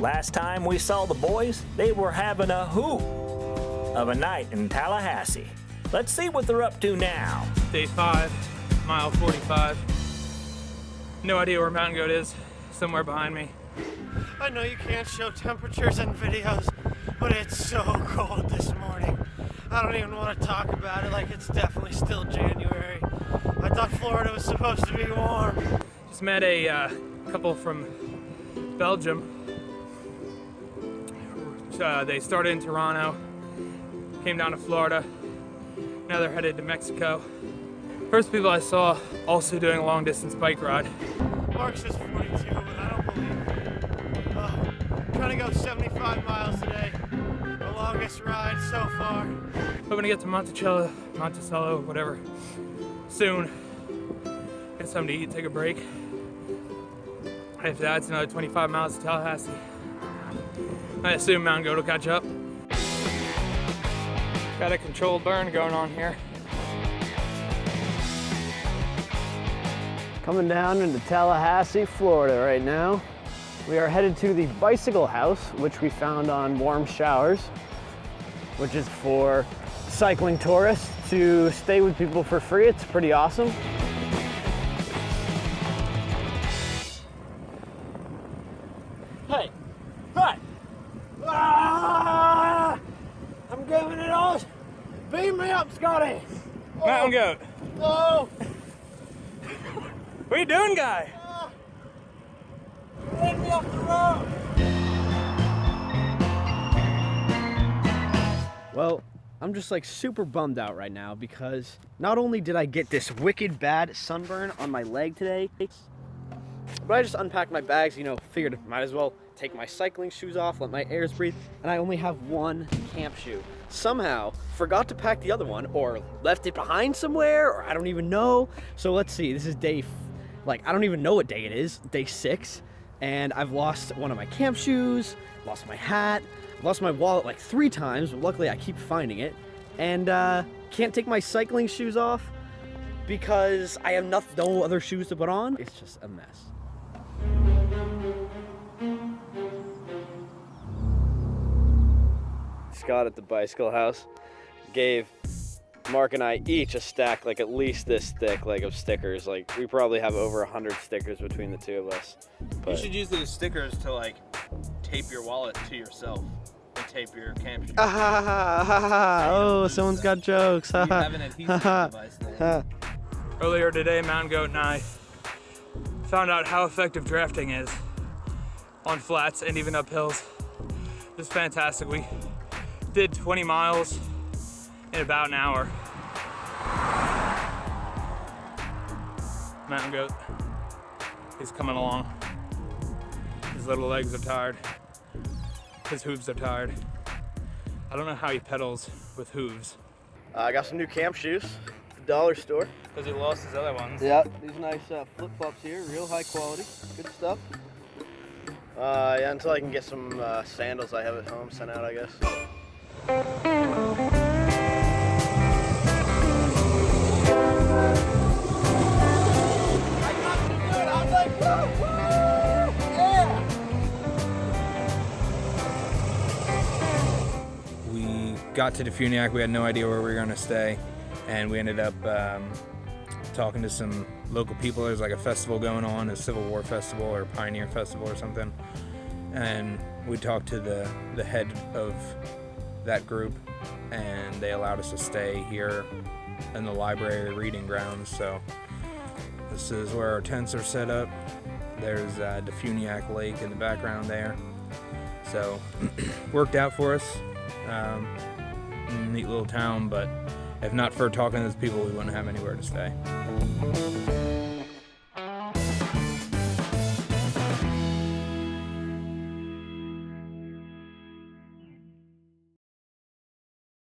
Last time we saw the boys, they were having a hoot of a night in Tallahassee. Let's see what they're up to now. Day 5, mile 45. No idea where Mountain Goat is, somewhere behind me. I know you can't show temperatures in videos, but it's so cold this morning. I don't even want to talk about it like it's definitely still January. I thought Florida was supposed to be warm. Just met a couple from Belgium. They started in Toronto, came down to Florida. Now they're headed to Mexico. First people I saw also doing a long distance bike ride. Mark says 42, but I don't believe it. Trying to go 75 miles today. The longest ride so far. Hoping to get to Monticello, whatever, soon. Get something to eat, take a break. After that, it's another 25 miles to Tallahassee. I assume Mountain Goat will catch up. Got a controlled burn going on here. Coming down into Tallahassee, Florida right now. We are headed to the Bicycle House, which we found on Warm Showers, which is for cycling tourists to stay with people for free. It's pretty awesome. Hey, right. Ah, I'm giving it all. Beam me up, Scotty. Mountain Goat. Oh. What are you doing, guy? Get me off the road. Well, I'm just like super bummed out right now because not only did I get this wicked bad sunburn on my leg today, but I just unpacked my bags, you know, figured might as well take my cycling shoes off, let my airs breathe, and I only have one camp shoe. Somehow forgot to pack the other one or left it behind somewhere, or I don't even know. So let's see, this is day, I don't even know what day it is, day 6, and I've lost one of my camp shoes, lost my hat, lost my wallet like 3 times, but luckily I keep finding it, and can't take my cycling shoes off because I have no other shoes to put on. It's just a mess. Scott at the Bicycle House gave Mark and I each a stack like at least this thick of stickers. Like we probably have over 100 stickers between the two of us. You should use those stickers to like tape your wallet to yourself and tape your camp shoes. Oh, someone's got jokes. You have an adhesive device there. Earlier today, Mountain Goat and I found out how effective drafting is on flats and even up hills. It was fantastic. We did 20 miles in about an hour. Mountain Goat, he's coming along. His little legs are tired. His hooves are tired. I don't know how he pedals with hooves. I got some new camp shoes at the dollar store. Because he lost his other ones. Yeah, these nice flip-flops here, real high quality, good stuff. Yeah, until I can get some sandals I have at home sent out, I guess. We got to Defuniak, we had no idea where we were gonna stay, and we ended up talking to some local people. There's like a festival going on, a Civil War festival or Pioneer Festival or something, and we talked to the head of that group, and they allowed us to stay here in the library reading grounds. So this is where our tents are set up. There's Defuniak Lake in the background there. So worked out for us. Neat little town, but if not for talking to those people, we wouldn't have anywhere to stay.